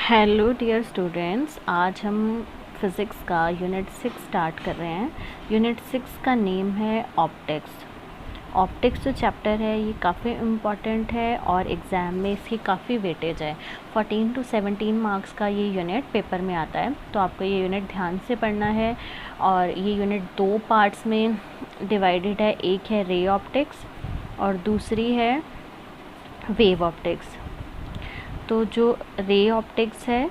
Hello dear students, आज हम physics का यूनिट 6 स्टार्ट कर रहे हैं। यूनिट 6 का नेम है ऑप्टिक्स। ऑप्टिक्स जो चैप्टर है ये काफ़ी इम्पॉर्टेंट है और एग्ज़ाम में इसकी काफ़ी वेटेज है। 14 to 17 मार्क्स का ये यूनिट पेपर में आता है, तो आपको ये यूनिट ध्यान से पढ़ना है। और ये यूनिट दो पार्ट्स में डिवाइडेड है, एक है रे ऑप्टिक्स और दूसरी है वेव ऑप्टिक्स। तो जो रे ऑप्टिक्स है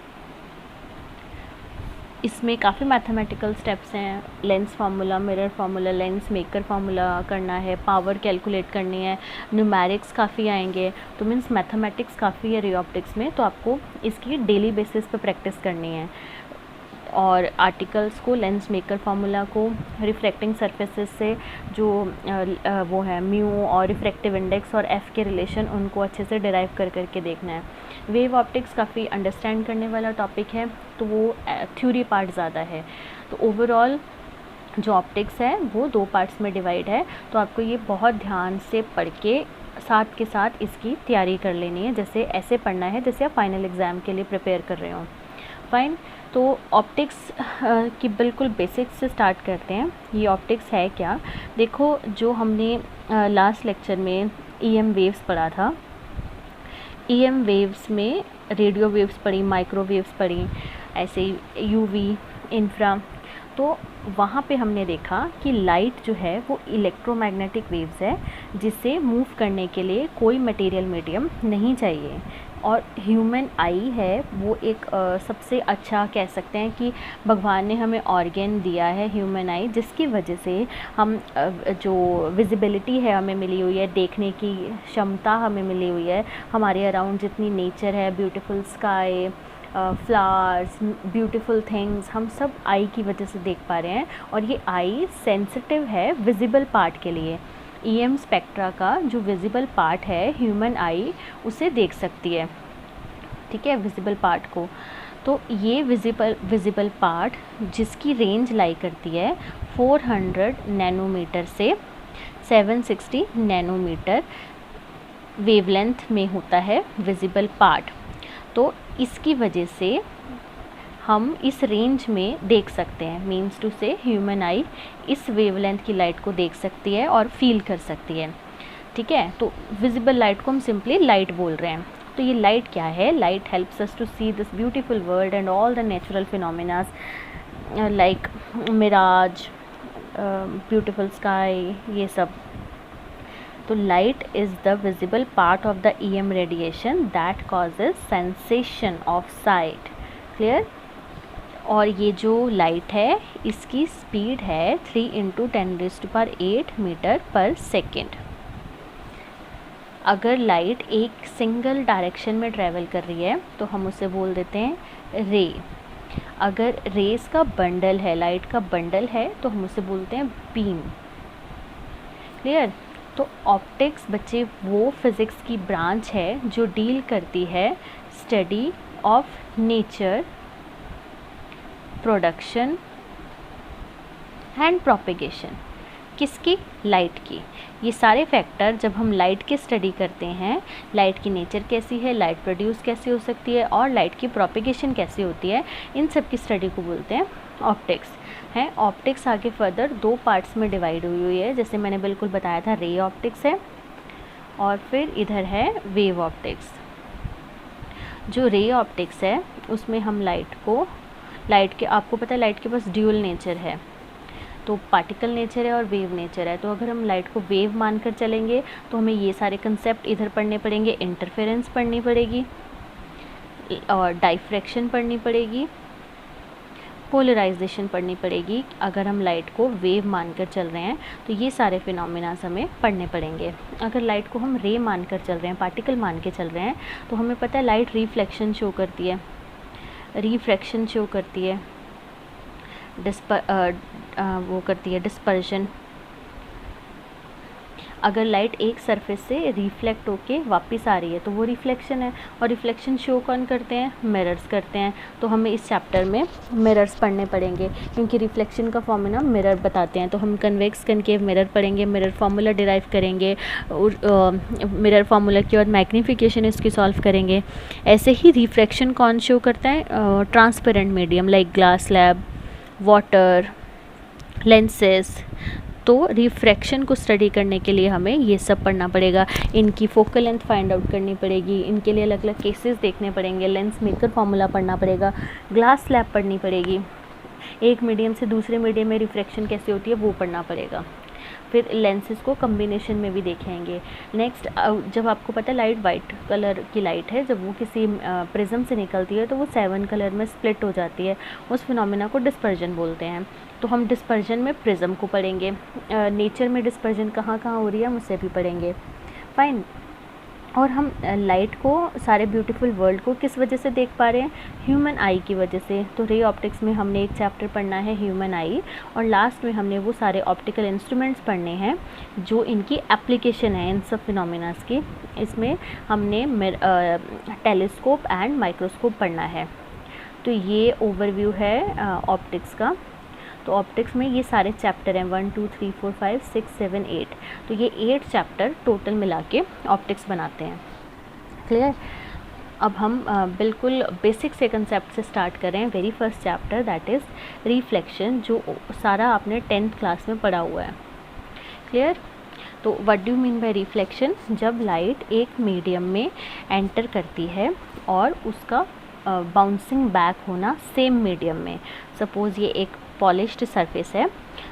इसमें काफ़ी मैथमेटिकल स्टेप्स हैं। Lens formula, mirror formula, lens maker formula करना है, पावर कैलकुलेट करनी है, न्यूमेरिक्स काफ़ी आएंगे। तो मीन्स मैथमेटिक्स काफ़ी है रे ऑप्टिक्स में, तो आपको इसकी डेली बेसिस पे प्रैक्टिस करनी है। और आर्टिकल्स को, लेंस मेकर फार्मूला को, रिफ्रैक्टिंग सरफेसेस से जो वो है म्यू और रिफ्रैक्टिव इंडेक्स और एफ़ के रिलेशन, उनको अच्छे से डिराइव कर करके देखना है। वेव ऑप्टिक्स काफ़ी अंडरस्टैंड करने वाला टॉपिक है, तो वो थ्योरी पार्ट ज़्यादा है। तो ओवरऑल जो ऑप्टिक्स है वो दो पार्ट्स में डिवाइड है, तो आपको ये बहुत ध्यान से पढ़ के साथ के साथ इसकी तैयारी कर लेनी है। जैसे ऐसे पढ़ना है जैसे आप फाइनल एग्ज़ाम के लिए प्रिपेयर कर रहे हो। फाइन, तो ऑप्टिक्स की बिल्कुल बेसिक्स से स्टार्ट करते हैं। ये ऑप्टिक्स है क्या? देखो, जो हमने लास्ट लेक्चर में ईएम वेव्स पढ़ा था, ईएम वेव्स में रेडियो वेव्स पढ़ी, माइक्रोवेव्स पढ़ी, ऐसे ही यूवी, इंफ्रा। तो वहाँ पे हमने देखा कि लाइट जो है वो इलेक्ट्रोमैग्नेटिक वेव्स है, जिसे मूव करने के लिए कोई मटेरियल मीडियम नहीं चाहिए। और ह्यूमन आई है वो एक सबसे अच्छा कह सकते हैं कि भगवान ने हमें ऑर्गन दिया है ह्यूमन आई, जिसकी वजह से हम जो विजिबिलिटी है हमें मिली हुई है, देखने की क्षमता हमें मिली हुई है। हमारे अराउंड जितनी नेचर है, beautiful sky, flowers, beautiful things, हम सब आई की वजह से देख पा रहे हैं। और ये आई सेंसिटिव है विजिबल पार्ट के लिए। ईएम स्पेक्ट्रा का जो विजिबल पार्ट है, ह्यूमन आई उसे देख सकती है, ठीक है, विजिबल पार्ट को। तो ये विजिबल पार्ट जिसकी रेंज लाई करती है 400 नैनोमीटर से 760 नैनोमीटर वेवलेंथ में होता है विजिबल पार्ट। तो इसकी वजह से हम इस रेंज में देख सकते हैं। मीन्स टू से ह्यूमन आई इस वेवलेंथ की लाइट को देख सकती है और फील कर सकती है, ठीक है। तो विजिबल लाइट को हम सिंपली लाइट बोल रहे हैं। तो ये लाइट क्या है? Light helps us to see this beautiful world and all the natural phenomenas like mirage, beautiful sky, ये सब। तो light is the visible part of the EM radiation that causes sensation of sight. Clear? और ये जो light है इसकी speed है 3 × 10⁸ metre पर सेकेंड। अगर लाइट एक सिंगल डायरेक्शन में ट्रैवल कर रही है तो हम उसे बोल देते हैं रे। अगर रेस का बंडल है, लाइट का बंडल है, तो हम उसे बोलते हैं बीम। क्लियर? तो ऑप्टिक्स बच्चे वो फिज़िक्स की ब्रांच है जो डील करती है study of nature, production and propagation. किसकी? लाइट की। ये सारे फैक्टर जब हम लाइट की स्टडी करते हैं, लाइट की नेचर कैसी है, लाइट प्रोड्यूस कैसे हो सकती है और लाइट की प्रोपेगेशन कैसे होती है, इन सब की स्टडी को बोलते हैं ऑप्टिक्स। है ऑप्टिक्स आगे फर्दर दो पार्ट्स में डिवाइड हुई है, जैसे मैंने बिल्कुल बताया था, रे ऑप्टिक्स है और फिर इधर है वेव ऑप्टिक्स। जो रे ऑप्टिक्स है उसमें हम लाइट के, आपको पता है लाइट के पास ड्यूल नेचर है, तो पार्टिकल नेचर है और वेव नेचर है। तो अगर हम लाइट को वेव मानकर चलेंगे तो हमें ये सारे कंसेप्ट इधर पढ़ने पड़ेंगे। इंटरफेरेंस पढ़नी पड़ेगी और डाइफ्रैक्शन पढ़नी पड़ेगी, पोलराइजेशन पढ़नी पड़ेगी। अगर हम लाइट को वेव मानकर चल रहे हैं तो ये सारे फिनोमिनास हमें पढ़ने पड़ेंगे। अगर लाइट को हम रे मानकर चल रहे हैं, पार्टिकल मान के चल रहे हैं, तो हमें पता है लाइट रिफ्लेक्शन शो करती है, रिफ्रैक्शन शो करती है, वो करती है डिस्पर्शन, अगर लाइट एक सरफेस से रिफ्लेक्ट होके वापस आ रही है तो वो रिफ्लेक्शन है, और रिफ्लेक्शन शो कौन करते हैं? मिरर्स करते हैं। तो हमें इस चैप्टर में मिरर्स पढ़ने पड़ेंगे, क्योंकि रिफ्लेक्शन का फॉर्मूला मिरर बताते हैं। तो हम कन्वेक्स कनकेव मिरर पढ़ेंगे, मिरर फार्मूला डिराइव करेंगे, और मिरर फार्मूला की और मैग्नीफिकेशन इसकी सॉल्व करेंगे। ऐसे ही रिफ्रैक्शन कौन शो करता है? Transparent medium like glass slab, water, lenses. तो रिफ्रैक्शन को स्टडी करने के लिए हमें ये सब पढ़ना पड़ेगा। इनकी फोकल लेंथ फाइंड आउट करनी पड़ेगी, इनके लिए अलग अलग केसेस देखने पड़ेंगे, लेंस मेकर फार्मूला पढ़ना पड़ेगा, ग्लास स्लैब पढ़नी पड़ेगी, एक मीडियम से दूसरे मीडियम में रिफ्रैक्शन कैसे होती है वो पढ़ना पड़ेगा। फिर लेंसेज को कम्बिनेशन में भी देखेंगे। नेक्स्ट, जब आपको पता है लाइट वाइट कलर की लाइट है, जब वो किसी प्रिज्म से निकलती है तो वो 7 कलर में स्प्लिट हो जाती है, उस फिनोमेना को डिस्पर्जन बोलते हैं। तो हम डिस्पर्जन में प्रिज्म को पढ़ेंगे, नेचर में डिस्पर्जन कहाँ कहाँ हो रही है हम उसे भी पढ़ेंगे। फाइन। और हम लाइट को, सारे ब्यूटीफुल वर्ल्ड को किस वजह से देख पा रहे हैं? ह्यूमन आई की वजह से। तो रे ऑप्टिक्स में हमने एक चैप्टर पढ़ना है ह्यूमन आई, और लास्ट में हमने वो सारे ऑप्टिकल इंस्ट्रूमेंट्स पढ़ने हैं जो इनकी एप्लीकेशन है इन सब फिनोमिनास की। इसमें हमने टेलीस्कोप एंड माइक्रोस्कोप पढ़ना है। तो ये ओवरव्यू है ऑप्टिक्स का। तो ऑप्टिक्स में ये सारे चैप्टर हैं 1 2 3 4 5 6 7 8। तो ये 8 चैप्टर टोटल मिला के ऑप्टिक्स बनाते हैं। क्लियर? अब हम बिल्कुल बेसिक से कंसेप्ट से स्टार्ट करें। Very first chapter that is reflection, जो सारा आपने 10th क्लास में पढ़ा हुआ है। क्लियर? तो what do mean by reflection? जब लाइट एक मीडियम में एंटर करती है और उसका बाउंसिंग बैक होना सेम मीडियम में। सपोज़ ये एक पॉलिश्ड सरफेस है,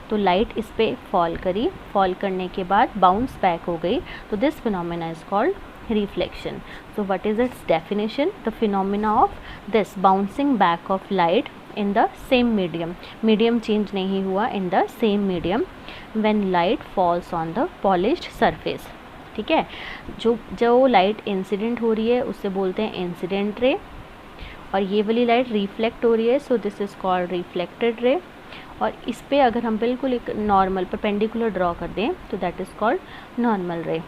तो लाइट इस पे फॉल करी, फॉल करने के बाद बाउंस बैक हो गई, तो this phenomena is called reflection. So what is it's definition? The phenomena of this bouncing back of light in the same medium, medium change नहीं हुआ, इन the same medium when light falls on the polished surface. ठीक है? जो light incident हो रही है उससे बोलते हैं इंसिडेंट रे, और ये वाली लाइट रिफ्लेक्ट हो रही है, सो this is called reflected ray. और इस पे अगर हम बिल्कुल एक नॉर्मल परपेंडिकुलर ड्रॉ कर दें तो दैट इज़ कॉल्ड नॉर्मल रे।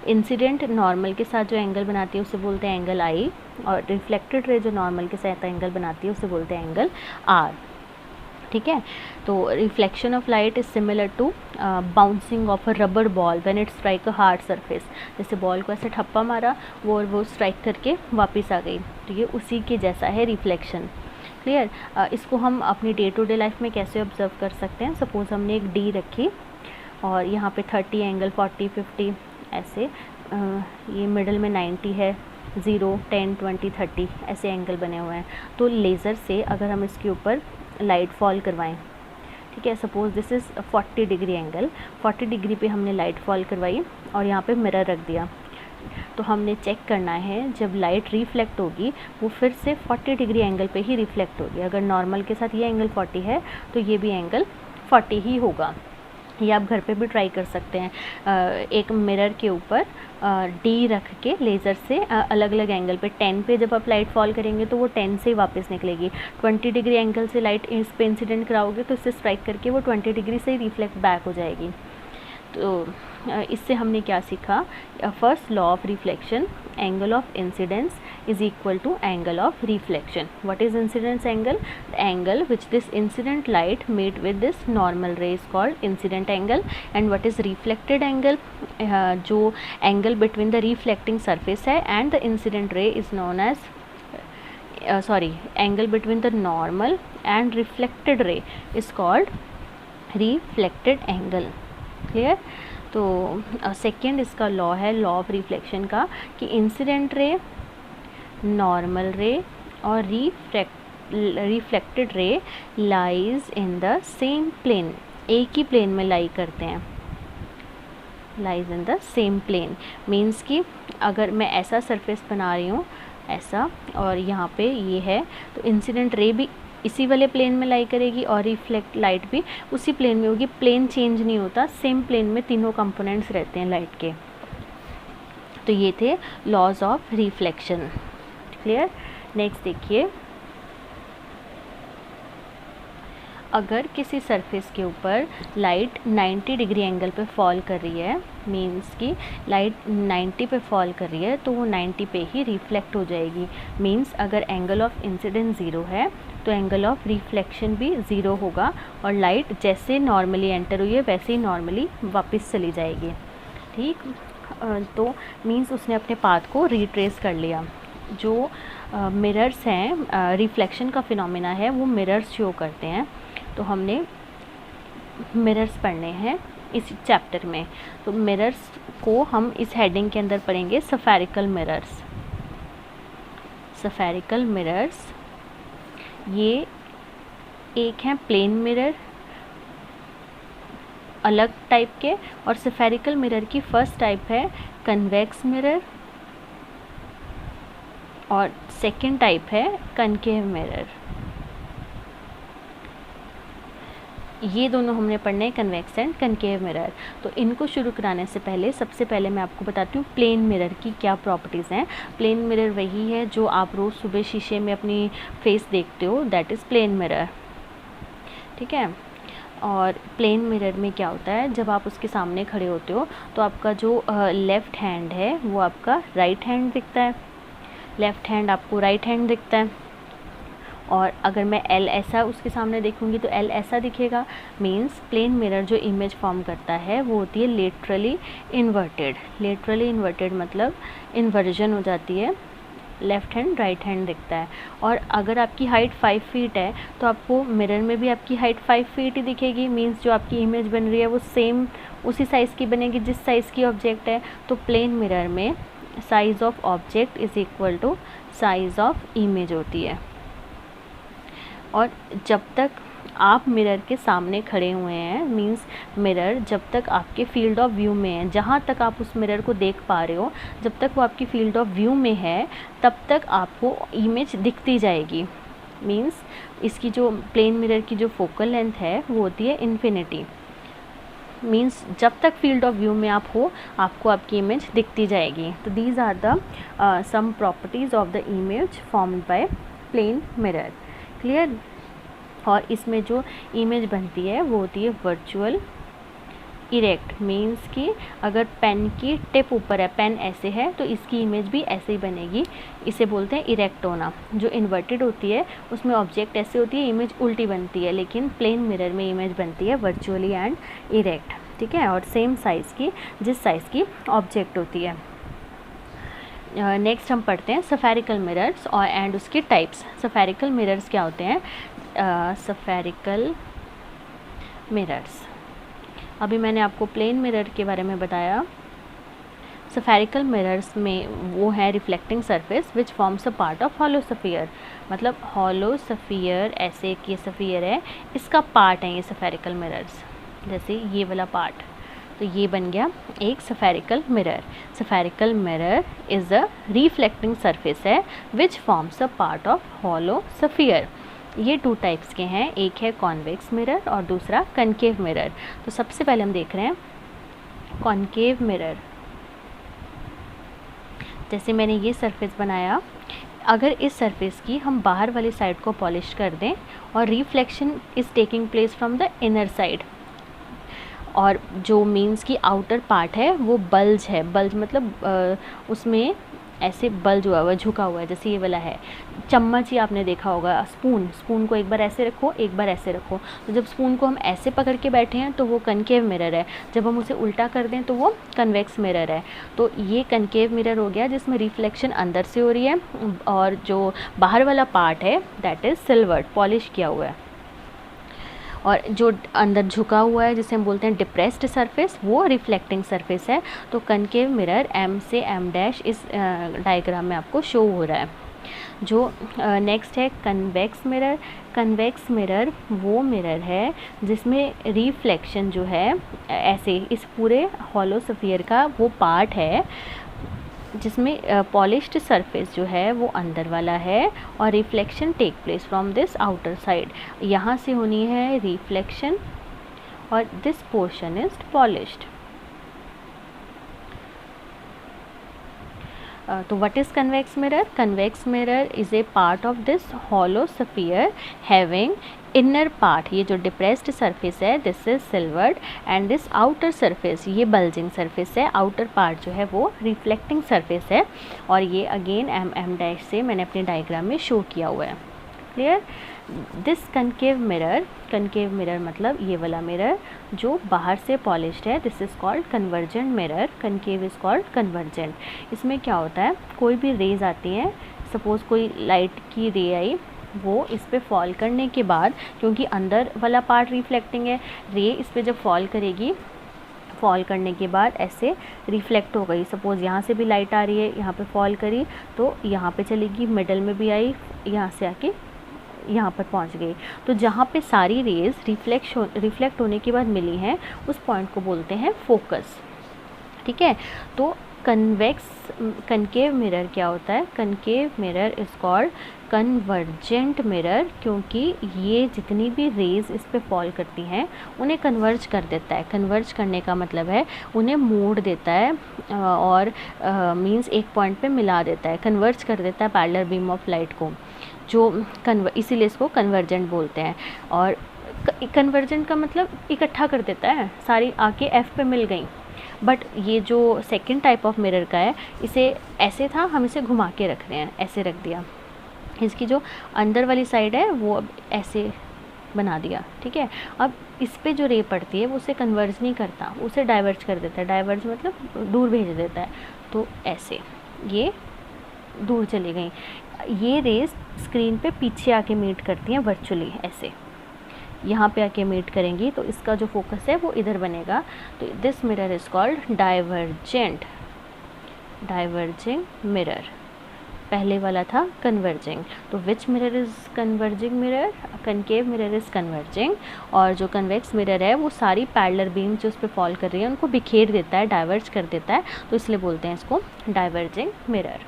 इंसिडेंट नॉर्मल के साथ जो एंगल बनाती है उसे बोलते हैं एंगल आई, और रिफ्लेक्टेड रे जो नॉर्मल के साथ एंगल बनाती है उसे बोलते हैं एंगल आर। ठीक है? तो reflection of light is similar to bouncing off a rubber ball when it strike a hard surface. जैसे बॉल को ऐसे ठप्पा मारा, वो स्ट्राइक करके वापस आ गई, तो ये उसी के जैसा है रिफ्लेक्शन। क्लियर? इसको हम अपनी डे टू डे लाइफ में कैसे ऑब्जर्व कर सकते हैं? सपोज़ हमने एक डी रखी और यहाँ पे 30 एंगल 40 50 ऐसे, ये मिडल में 90 है, 0 10 20 30 ऐसे एंगल बने हुए हैं। तो लेज़र से अगर हम इसके ऊपर लाइट फॉल करवाएं, ठीक है, suppose this is 40 degree angle, 40 degree पे हमने लाइट फॉल करवाई और यहाँ पे मिरर रख दिया, तो हमने चेक करना है जब लाइट रिफ्लेक्ट होगी वो फिर से 40 डिग्री एंगल पे ही रिफ्लेक्ट होगी। अगर नॉर्मल के साथ ये एंगल 40 है तो ये भी एंगल 40 ही होगा। ये आप घर पे भी ट्राई कर सकते हैं। एक मिरर के ऊपर डी रख के लेज़र से अलग अलग एंगल पे 10 पे जब आप लाइट फॉल करेंगे तो वो 10 से ही वापस निकलेगी। 20 डिग्री एंगल से लाइट इस पे इंसिडेंट कराओगे तो इससे स्ट्राइक करके वो 20 डिग्री से ही रिफ्लेक्ट बैक हो जाएगी। तो इससे हमने क्या सीखा? First law of reflection, angle of incidence is equal to angle of reflection. What is incidence angle? The angle which this incident light meet with this normal ray is called incident angle. And what is reflected angle? जो angle between the reflecting surface है and the incident ray is known as angle between the normal and reflected ray is called reflected angle. Clear? तो second इसका law है, law of reflection का, कि incident ray, normal ray और reflected ray lies in the same plane, एक ही plane में lie करते हैं, lies in the same plane. Means कि अगर मैं ऐसा सरफेस बना रही हूँ ऐसा, और यहाँ पे ये है, तो इंसिडेंट रे भी इसी वाले प्लेन में लाई करेगी और रिफ्लेक्ट लाइट भी उसी प्लेन में होगी। प्लेन चेंज नहीं होता, सेम प्लेन में तीनों कंपोनेंट्स रहते हैं लाइट के। तो ये थे laws of reflection. Clear? Next देखिए, अगर किसी सरफेस के ऊपर लाइट 90 डिग्री एंगल पे फॉल कर रही है मीन्स कि लाइट 90 पे फॉल कर रही है तो वो 90 पे ही रिफ्लेक्ट हो जाएगी। मीन्स अगर एंगल ऑफ इंसिडेंस 0 है तो एंगल ऑफ रिफ्लेक्शन भी 0 होगा और लाइट जैसे नॉर्मली एंटर हुई है वैसे ही नॉर्मली वापस चली जाएगी। ठीक, तो मीन्स उसने अपने पाथ को रिट्रेस कर लिया। जो मिरर्स हैं, रिफ्लेक्शन का फिनोमेना है वो मिरर्स शो करते हैं। तो हमने मिरर्स पढ़ने हैं इस चैप्टर में। तो मिरर्स को हम इस हेडिंग के अंदर पढ़ेंगे, स्फेरिकल मिरर्स। स्फेरिकल मिरर्स ये एक हैं प्लेन मिरर अलग टाइप के, और स्फेरिकल मिरर की फर्स्ट टाइप है कन्वेक्स मिरर और सेकंड टाइप है कनकेव मिरर। ये दोनों हमने पढ़ने हैं, कन्वेक्स एंड कनकेव मिरर। तो इनको शुरू कराने से पहले सबसे पहले मैं आपको बताती हूँ प्लेन मिरर की क्या प्रॉपर्टीज़ हैं। प्लेन मिरर वही है जो आप रोज़ सुबह शीशे में अपनी फेस देखते हो, दैट इज़ प्लेन मिरर। ठीक है, और प्लेन मिरर में क्या होता है, जब आप उसके सामने खड़े होते हो तो आपका जो लेफ़्ट हैंड है वो आपका राइट हैंड दिखता है, लेफ़्ट हैंड आपको राइट हैंड दिखता है। और अगर मैं एल ऐसा उसके सामने देखूंगी तो एल ऐसा दिखेगा। मींस प्लेन मिरर जो इमेज फॉर्म करता है वो होती है लेटरली इन्वर्टेड। लेटरली इन्वर्टेड मतलब इन्वर्जन हो जाती है, लेफ़्ट हैंड राइट हैंड दिखता है। और अगर आपकी हाइट 5 फीट है तो आपको मिरर में भी आपकी हाइट 5 फीट ही दिखेगी। मींस जो आपकी इमेज बन रही है वो सेम उसी साइज़ की बनेगी जिस साइज़ की ऑब्जेक्ट है। तो प्लेन मिरर में size of object is equal to size of image होती है। और जब तक आप मिरर के सामने खड़े हुए हैं, मींस मिरर जब तक आपके फील्ड ऑफ व्यू में है, जहाँ तक आप उस मिरर को देख पा रहे हो, जब तक वो आपकी फील्ड ऑफ व्यू में है तब तक आपको इमेज दिखती जाएगी। मींस इसकी जो प्लेन मिरर की जो फोकल लेंथ है वो होती है इन्फिनिटी। मीन्स जब तक फील्ड ऑफ व्यू में आप हो आपको आपकी इमेज दिखती जाएगी। तो these are the some properties of the image formed by plane mirror. Clear. और इसमें जो इमेज बनती है वो होती है वर्चुअल इरेक्ट। मीन्स कि अगर पेन की टिप ऊपर है, पेन ऐसे है तो इसकी इमेज भी ऐसे ही बनेगी। इसे बोलते हैं इरेक्ट होना। जो इन्वर्टेड होती है उसमें ऑब्जेक्ट ऐसे होती है, इमेज उल्टी बनती है, लेकिन प्लेन मिरर में इमेज बनती है वर्चुअली एंड इरेक्ट। ठीक है, और सेम साइज़ की जिस साइज़ की ऑब्जेक्ट होती है। नेक्स्ट हम पढ़ते हैं स्फेरिकल मिरर्स और एंड उसके टाइप्स। स्फेरिकल मिरर्स क्या होते हैं? स्फेरिकल मिरर्स, अभी मैंने आपको प्लेन मिरर के बारे में बताया। स्फेरिकल मिरर्स में वो है reflecting surface which forms a part of hollow sphere. मतलब हॉलो स्फीयर, ऐसे एक ये स्फीयर है, इसका पार्ट है ये स्फेरिकल मिरर्स। जैसे ये वाला पार्ट, तो ये बन गया एक spherical mirror. Spherical mirror is a reflecting surface है which forms a part of hollow sphere. ये 2 टाइप्स के हैं, एक है कॉन्वेक्स मिरर और दूसरा कनकेव मिरर। तो सबसे पहले हम देख रहे हैं कॉन्केव मिरर। जैसे मैंने ये सरफेस बनाया, अगर इस सरफेस की हम बाहर वाली साइड को पॉलिश कर दें और reflection is taking place from the inner side, और जो मीन्स की आउटर पार्ट है वो बल्ज है। बल्ज मतलब उसमें ऐसे बल्ज हुआ हुआ, झुका हुआ है, जैसे ये वाला है। चम्मच ही आपने देखा होगा, स्पून को एक बार ऐसे रखो, एक बार ऐसे रखो, तो जब स्पून को हम ऐसे पकड़ के बैठे हैं तो वो कनकेव मिरर है, जब हम उसे उल्टा कर दें तो वो कन्वेक्स मिरर है। तो ये कनकेव मिरर हो गया जिसमें रिफ्लेक्शन अंदर से हो रही है, और जो बाहर वाला पार्ट है दैट इज़ सिल्वर्ड, पॉलिश किया हुआ है। और जो अंदर झुका हुआ है जिसे हम बोलते हैं डिप्रेस्ड सरफेस, वो रिफ्लेक्टिंग सरफेस है। तो कनकेव मिरर M से M' इस डायग्राम में आपको शो हो रहा है। जो नेक्स्ट है कन्वेक्स मिरर। कन्वेक्स मिरर वो मिरर है जिसमें रिफ्लेक्शन जो है ऐसे इस पूरे हॉलो स्फीयर का वो पार्ट है जिसमें पॉलिश्ड सरफेस जो है वो अंदर वाला है और reflection take place from this outer side. यहाँ से होनी है रिफ्लेक्शन और दिस पोर्शन इज पॉलिश्ड। तो what is convex mirror? Convex mirror is a part of this hollow sphere having inner part, ये जो डिप्रेस्ड सरफेस है, this is silvered and this outer surface, ये बल्जिंग सरफेस है, outer part जो है वो reflecting surface है। और ये अगेन एम डैश से मैंने अपने डायग्राम में शो किया हुआ है। क्लियर? दिस कनकेव मिरर मतलब ये वाला मिरर जो बाहर से पॉलिश्ड है, this is called convergent mirror, concave is called convergent. इसमें क्या होता है, कोई भी रेज आती हैं, सपोज़ कोई लाइट की रे आई, वो इस पे फॉल करने के बाद, क्योंकि अंदर वाला पार्ट रिफ्लेक्टिंग है, रे इस पे जब फॉल करेगी, फॉल करने के बाद ऐसे रिफ्लेक्ट हो गई, सपोज़ यहाँ से भी लाइट आ रही है, यहाँ पे फॉल करी तो यहाँ पे चलेगी, मिडल में भी आई, यहाँ से आके यहाँ पर पहुँच गई। तो जहाँ पे सारी रेज रिफ्लेक्ट होने के बाद मिली हैं, उस पॉइंट को बोलते हैं फोकस। ठीक है? तो कनकेव मिरर क्या होता है? Concave mirror is called convergent mirror, क्योंकि ये जितनी भी रेज इस पे फॉल करती हैं उन्हें कन्वर्ज कर देता है। कन्वर्ज करने का मतलब है उन्हें मोड़ देता है और मींस एक पॉइंट पे मिला देता है, कन्वर्ज कर देता है पैरेलल बीम ऑफ लाइट को, जो इसीलिए इसको कन्वर्जेंट बोलते हैं। और कन्वर्जेंट का मतलब इकट्ठा कर देता है, सारी आके एफ पे मिल गई। बट ये जो सेकंड टाइप ऑफ मिरर का है, इसे ऐसे था, हम इसे घुमा के रख रहे हैं, ऐसे रख दिया, इसकी जो अंदर वाली साइड है वो अब ऐसे बना दिया। ठीक है? अब इस पे जो रे पड़ती है वो उसे कन्वर्ज नहीं करता, उसे डाइवर्ज कर देता है। डाइवर्ज मतलब दूर भेज देता है। तो ऐसे ये दूर चली गई, ये रेज स्क्रीन पे पीछे आके मीट करती हैं वर्चुअली, ऐसे यहाँ पे आके मीट करेंगी, तो इसका जो फोकस है वो इधर बनेगा। तो this mirror is called diverging mirror. पहले वाला था कन्वर्जिंग। तो विच mirror is converging mirror? Concave mirror is converging. और जो कन्वेक्स मिरर है वो सारी पैरेलल बीम जो उस पर फॉल कर रही है उनको बिखेर देता है, डाइवर्ज कर देता है, तो इसलिए बोलते हैं इसको डाइवर्जिंग मिरर।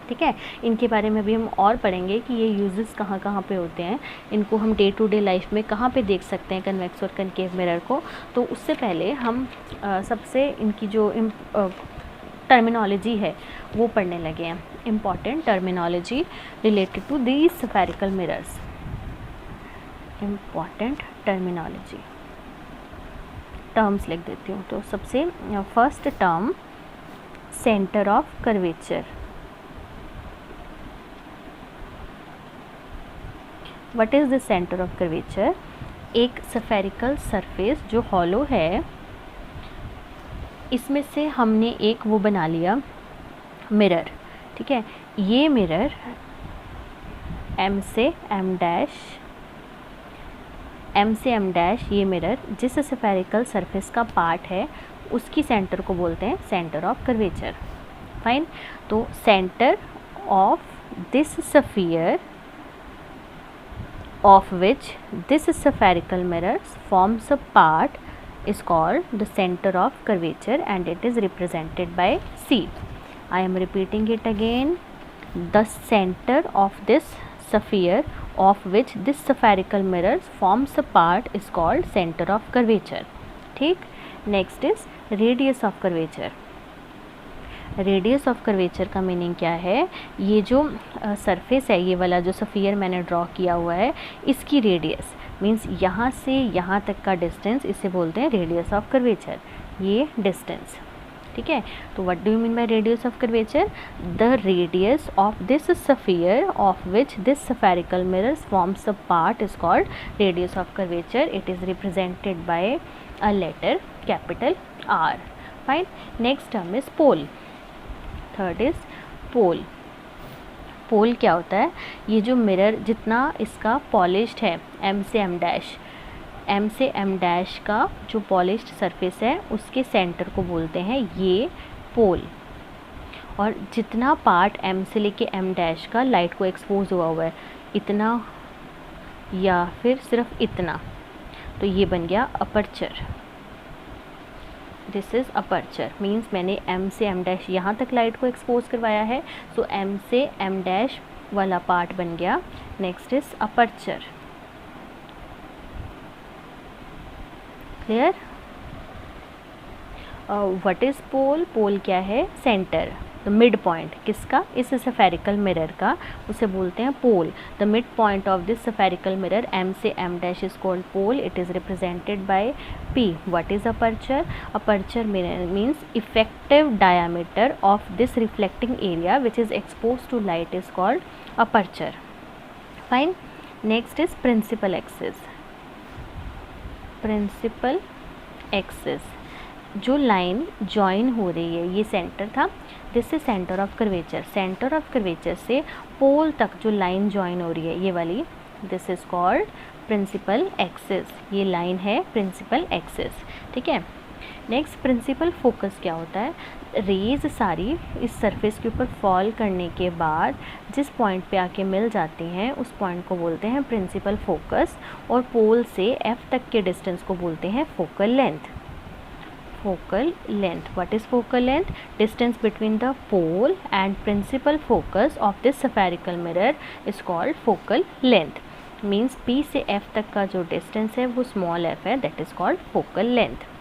ठीक है? इनके बारे में भी हम और पढ़ेंगे कि ये यूजेस कहाँ कहाँ पे होते हैं, इनको हम डे टू डे लाइफ में कहाँ पे देख सकते हैं कन्वेक्स और कनकेव मिरर को। तो उससे पहले हम सबसे इनकी जो टर्मिनोलॉजी है वो पढ़ने लगे हैं। Important terminology related to these spherical mirrors. Important terminology, terms लिख देती हूँ। तो सबसे first term, centre of curvature. What is the centre of curvature? एक स्फेरिकल सरफेस जो हॉलो है, इसमें से हमने एक वो बना लिया मिरर। ठीक है? ये मिरर एम से एम डैश ये मिरर जिस स्फेरिकल सरफेस का पार्ट है उसकी सेंटर को बोलते हैं सेंटर ऑफ कर्वेचर। फाइन? तो centre of this sphere of which this spherical mirror forms a part is called the center of curvature and it is represented by C. I am repeating it again. The center of this sphere of which this spherical mirror forms a part is called center of curvature. ठीक? Next is radius of curvature. Radius of curvature का meaning क्या है? ये जो surface है, ये वाला जो स्फीयर मैंने ड्रॉ किया हुआ है, इसकी रेडियस मींस यहाँ से यहाँ तक का डिस्टेंस, इसे बोलते हैं रेडियस ऑफ कर्वेचर। ये डिस्टेंस। ठीक है? तो what do you mean by radius of curvature? The radius of this sphere of which this spherical mirror forms a part is called radius of curvature. It is represented by a letter capital R. Fine? Next term is pole. Third is पोल। पोल क्या होता है? ये जो mirror जितना इसका polished है, M से M dash का जो पॉलिश्ड सरफेस है उसके सेंटर को बोलते हैं ये पोल। और जितना पार्ट एम से लेके एम डैश का लाइट को एक्सपोज हुआ है, इतना या फिर सिर्फ इतना, तो ये बन गया aperture. This is aperture means मैंने एम से एम डैश यहाँ तक लाइट को एक्सपोज करवाया है, सो एम से एम डैश वाला पार्ट बन गया। Next is aperture. Clear? What is पोल? पोल क्या है? सेंटर। द मिड पॉइंट किसका, इस स्फेरिकल मिरर का, उसे बोलते हैं पोल। The mid point of this spherical mirror M से M dash is called pole. It is represented by P. What is aperture? Aperture means effective diameter of this reflecting area which is expose to light is called aperture. Fine. Next is principal axis. Principal axis, जो line join हो रही है, ये centre था, this is centre of curvature. Centre of curvature से पोल तक जो line join हो रही है, ये वाली, this is called principal axis. ये लाइन है प्रिंसिपल एक्सिस, ठीक है। नेक्स्ट प्रिंसिपल फोकस क्या होता है? रेज सारी इस सरफेस के ऊपर फॉल करने के बाद जिस पॉइंट पे आके मिल जाती हैं, उस पॉइंट को बोलते हैं प्रिंसिपल फोकस, और पोल से F तक के डिस्टेंस को बोलते हैं focal length. Focal length, what is focal length? Distance between the pole and principal focus of this spherical mirror is called focal length. Means P से F तक का जो डिस्टेंस है वो स्मॉल f है, that is called focal length.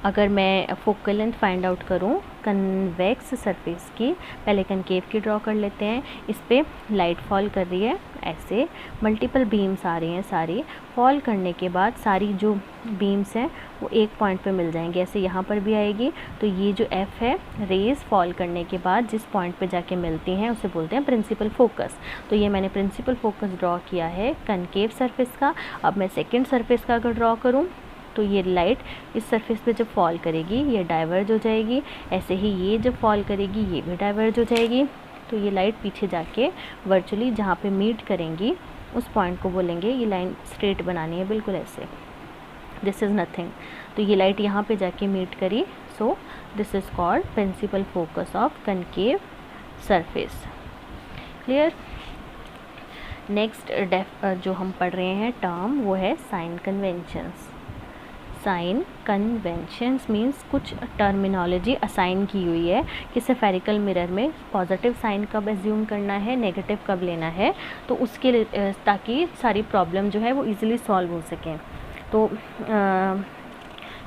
अगर मैं focal length find out करूँ कन्वेक्स सरफेस की, पहले कनकेव की ड्रॉ कर लेते हैं। इस पर लाइट फॉल कर रही है, ऐसे मल्टीपल बीम्स आ रही हैं, सारी फॉल करने के बाद सारी जो बीम्स हैं वो एक पॉइंट पे मिल जाएंगे, ऐसे यहाँ पर भी आएगी। तो ये जो F है, रेज फॉल करने के बाद जिस पॉइंट पे जाके मिलती हैं उसे बोलते हैं प्रिंसिपल फोकस। तो ये मैंने प्रिंसिपल फोकस ड्रॉ किया है कनकेव सरफेस का। अब मैं सेकेंड सरफेस का अगर ड्रॉ करूँ तो ये लाइट इस सरफेस पे जब फॉल करेगी ये डाइवर्ज हो जाएगी, ऐसे ही ये जब फॉल करेगी ये भी डाइवर्ज हो जाएगी। तो ये लाइट पीछे जाके वर्चुअली जहाँ पे मीट करेंगी उस पॉइंट को बोलेंगे, ये लाइन स्ट्रेट बनानी है बिल्कुल ऐसे, दिस इज़ नथिंग। तो ये लाइट यहाँ पे जाके मीट करी, so this is called principal focus of concave surface. Clear. Next जो हम पढ़ रहे हैं टर्म वो है sign conventions. Sign conventions means कुछ टर्मिनोलॉजी असाइन की हुई है कि स्फेरिकल मिरर में पॉजिटिव साइन कब एज्यूम करना है, नेगेटिव कब लेना है, तो उसके लिए ताकि सारी प्रॉब्लम जो है वो इजीली सॉल्व हो सकें। तो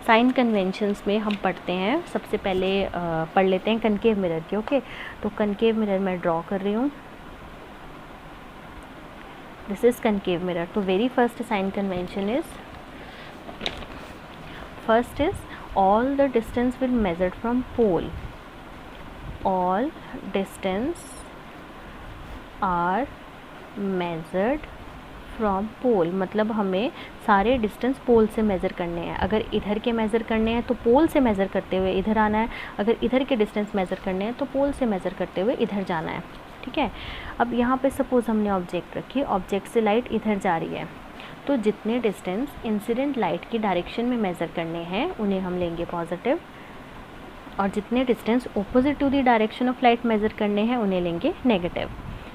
साइन कन्वेंशंस में हम पढ़ते हैं, सबसे पहले पढ़ लेते हैं कनकेव मिरर के। ओके, तो कनकेव मिरर मैं ड्रॉ कर रही हूँ, दिस इज़ कनकेव मिरर। तो very first sign convention is, first is all the distance will measured from pole, all distance are measured from pole। मतलब हमें सारे डिस्टेंस पोल से मेज़र करने हैं। अगर इधर के मेज़र करने हैं तो पोल से मेज़र करते हुए इधर आना है, अगर इधर के डिस्टेंस मेज़र करने हैं तो पोल से मेज़र करते हुए इधर जाना है, ठीक है। अब यहाँ पे सपोज़ हमने ऑब्जेक्ट रखी, ऑब्जेक्ट से लाइट इधर जा रही है, तो जितने डिस्टेंस इंसिडेंट लाइट की डायरेक्शन में मेज़र करने हैं उन्हें हम लेंगे पॉजिटिव, और जितने distance opposite to the direction of light measure करने हैं उन्हें लेंगे नेगेटिव।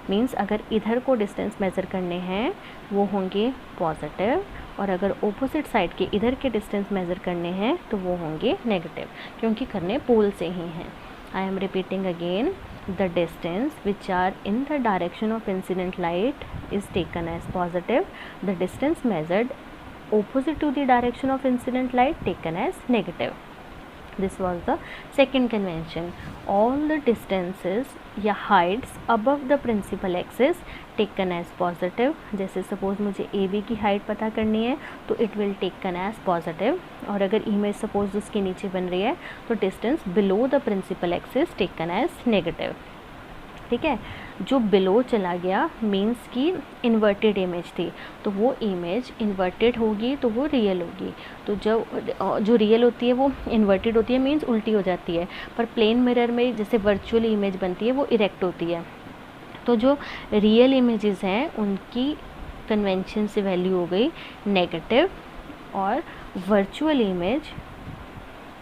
मींस अगर इधर को डिस्टेंस मेज़र करने हैं वो होंगे पॉजिटिव, और अगर ऑपोजिट साइड के इधर के डिस्टेंस मेज़र करने हैं तो वो होंगे नेगेटिव, क्योंकि करने पोल से ही हैं। I am repeating again, the distance which are in the direction of incident light is taken as positive, the distance measured opposite to the direction of incident light taken as negative. This was the second convention. All the distances या heights above the principal axis taken as positive। जैसे suppose मुझे AB की height पता करनी है तो it will taken as positive, और अगर इमेज सपोज उसके नीचे बन रही है तो distance below the principal axis taken as negative, ठीक है। जो बिलो चला गया मीन्स की इन्वर्टेड इमेज थी, तो वो इमेज इन्वर्टेड होगी तो वो रियल होगी। तो जो रियल होती है वो इन्वर्टेड होती है, मीन्स उल्टी हो जाती है। पर प्लेन मिरर में जैसे वर्चुअल इमेज बनती है वो इरेक्ट होती है। तो जो रियल इमेजेस हैं उनकी कन्वेंशन से वैल्यू हो गई नेगेटिव, और वर्चुअल इमेज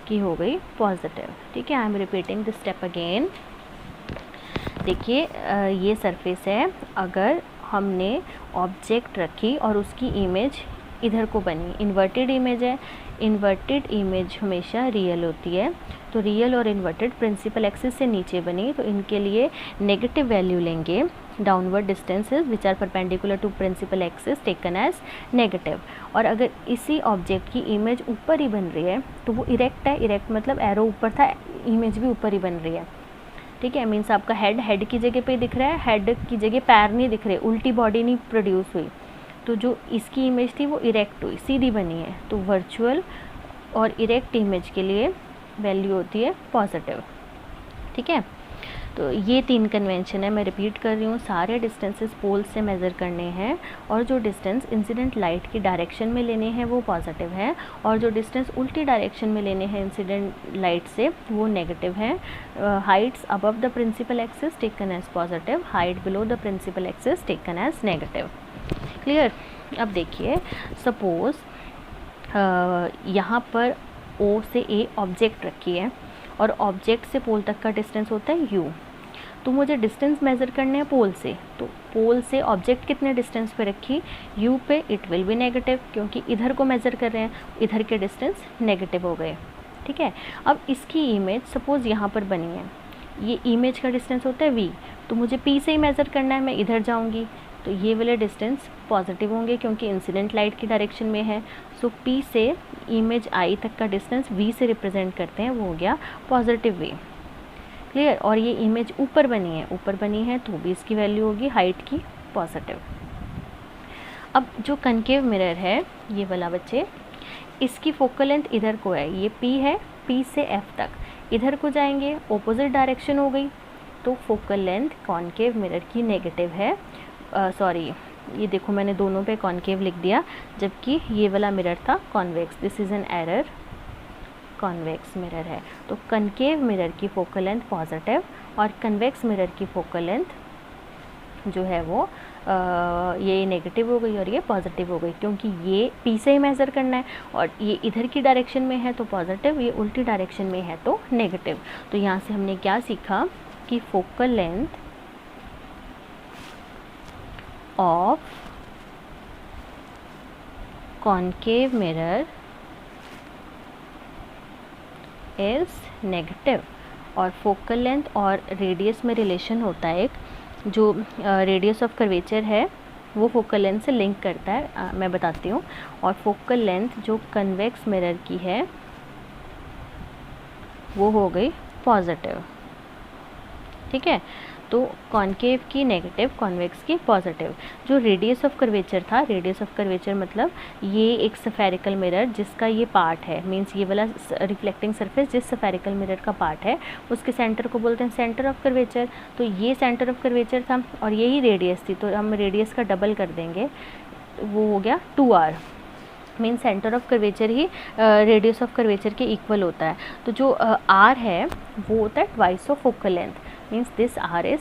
की हो गई पॉजिटिव, ठीक है। I am repeating this step again. देखिए ये सरफेस है, अगर हमने ऑब्जेक्ट रखी और उसकी इमेज इधर को बनी, इन्वर्टेड इमेज है, इन्वर्टेड इमेज हमेशा रियल होती है, तो रियल और इन्वर्टेड प्रिंसिपल एक्सिस से नीचे बनी तो इनके लिए नेगेटिव वैल्यू लेंगे। Downward distances which are perpendicular to principal axis taken as negative. और अगर इसी ऑब्जेक्ट की इमेज ऊपर ही बन रही है तो वो इरेक्ट है, इरेक्ट मतलब एरो ऊपर था, इमेज भी ऊपर ही बन रही है, ठीक है, मीन्स आपका हेड की जगह पे दिख रहा है, हेड की जगह पैर नहीं दिख रहे, उल्टी बॉडी नहीं प्रोड्यूस हुई, तो जो इसकी इमेज थी वो इरेक्ट हुई, सीधी बनी है। तो वर्चुअल और इरेक्ट इमेज के लिए वैल्यू होती है पॉजिटिव। ठीक है, तो ये 3 कन्वेंशन है, मैं रिपीट कर रही हूँ। सारे डिस्टेंसेस पोल से मेज़र करने हैं, और जो डिस्टेंस इंसिडेंट लाइट की डायरेक्शन में लेने हैं वो पॉजिटिव है, और जो डिस्टेंस उल्टी डायरेक्शन में लेने हैं इंसिडेंट लाइट से वो नेगेटिव है। Heights above the principal axis taken as positive, height below the principal axis taken as negative. Clear. अब देखिए, सपोज़ यहाँ पर O से A ऑब्जेक्ट रखी है, और ऑब्जेक्ट से पोल तक का डिस्टेंस होता है u। तो मुझे डिस्टेंस मेज़र करने हैं पोल से, तो पोल से ऑब्जेक्ट कितने डिस्टेंस पे रखी, u पे, इट विल बी नेगेटिव, क्योंकि इधर को मेज़र कर रहे हैं, इधर के डिस्टेंस नेगेटिव हो गए। ठीक है, अब इसकी इमेज सपोज़ यहाँ पर बनी है, ये इमेज का डिस्टेंस होता है v, तो मुझे p से ही मेज़र करना है, मैं इधर जाऊँगी तो ये वाले डिस्टेंस पॉजिटिव होंगे क्योंकि इंसिडेंट लाइट की डायरेक्शन में है। सो p से इमेज i तक का डिस्टेंस v से रिप्रेजेंट करते हैं, वो हो गया पॉजिटिव v। क्लियर। और ये इमेज ऊपर बनी है तो भी इसकी वैल्यू होगी हाइट की पॉजिटिव। अब जो कनकेव मिरर है ये वाला बच्चे, इसकी फोकल लेंथ इधर को है, ये p है, p से f तक, इधर को जाएंगे ऑपोजिट डायरेक्शन हो गई, तो फोकल लेंथ कॉनकेव मिरर की नेगेटिव है। सॉरी, ये देखो मैंने दोनों पे कॉनकेव लिख दिया, जबकि ये वाला मिरर था convex. This is an error, convex mirror है। तो कनकेव मिरर की फोकल लेंथ पॉजिटिव, और कन्वेक्स मिरर की फोकल लेंथ जो है वो ये नेगेटिव हो गई और ये पॉजिटिव हो गई, क्योंकि ये p से ही मेज़र करना है, और ये इधर की डायरेक्शन में है तो पॉजिटिव, ये उल्टी डायरेक्शन में है तो नेगेटिव। तो यहाँ से हमने क्या सीखा कि focal length of concave mirror is negative, और फोकल लेंथ और रेडियस में रिलेशन होता है एक, जो रेडियस ऑफ कर्वेचर है वो फोकल लेंथ से लिंक करता है, मैं बताती हूँ। और फोकल लेंथ जो कन्वेक्स मिरर की है वो हो गई पॉजिटिव। ठीक है, तो कॉनकेव की नेगेटिव, कॉन्वेक्स की पॉजिटिव। जो रेडियस ऑफ कर्वेचर था, रेडियस ऑफ कर्वेचर मतलब ये एक स्फेरिकल मिरर जिसका ये पार्ट है, मींस ये वाला रिफ्लेक्टिंग सरफेस जिस स्फेरिकल मिरर का पार्ट है उसके सेंटर को बोलते हैं सेंटर ऑफ कर्वेचर। तो ये सेंटर ऑफ कर्वेचर था और यही रेडियस थी, तो हम रेडियस का डबल कर देंगे, वो हो गया 2r। Mean centre of curvature he radius of curvature के इक्वल होता है। तो जो r है वो होता है twice of focal length, means this r is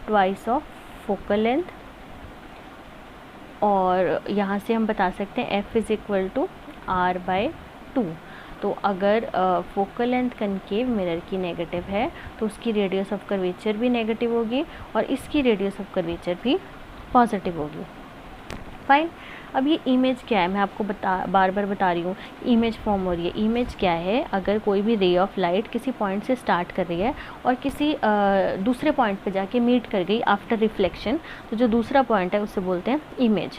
twice of focal length. और यहाँ से हम बता सकते हैं f is equal to r/2। तो अगर फोकल लेंथ कनकेव मिरर की नेगेटिव है तो उसकी रेडियस ऑफ कर्वेचर भी नेगेटिव होगी और इसकी रेडियस ऑफ कर्वेचर भी पॉजिटिव होगी। फाइन। अब ये इमेज क्या है, मैं आपको बार बार बता रही हूँ, इमेज फॉर्म हो रही है। इमेज क्या है, अगर कोई भी रे ऑफ लाइट किसी पॉइंट से स्टार्ट कर रही है और किसी दूसरे पॉइंट पे जाके मीट कर गई आफ्टर रिफ्लेक्शन, तो जो दूसरा पॉइंट है उससे बोलते हैं इमेज।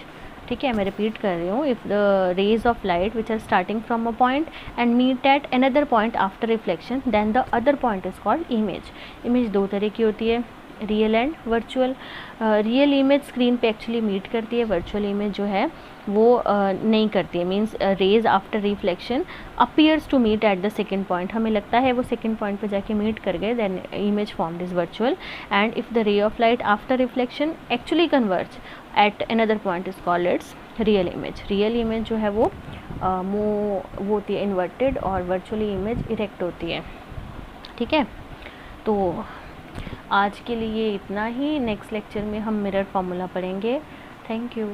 ठीक है, मैं रिपीट कर रही हूँ, if the rays of light which are starting from a point and meet at another point after reflection, then the other point is called image. Image दो तरह की होती है, real and virtual. Real image screen पे actually meet करती है, virtual image जो है वो नहीं करती है। Means rays after reflection appears to meet at the second point, हमें लगता है वो सेकंड पॉइंट पे जाके मीट कर गए, then image formed is virtual. And if the ray of light after reflection actually converts at another point is called its real image. Real image जो है वो होती है इन्वर्टेड और वर्चुअली इमेज इरेक्ट होती है। ठीक है, तो आज के लिए इतना ही। नेक्स्ट लेक्चर में हम मिरर फार्मूला पढ़ेंगे। Thank you.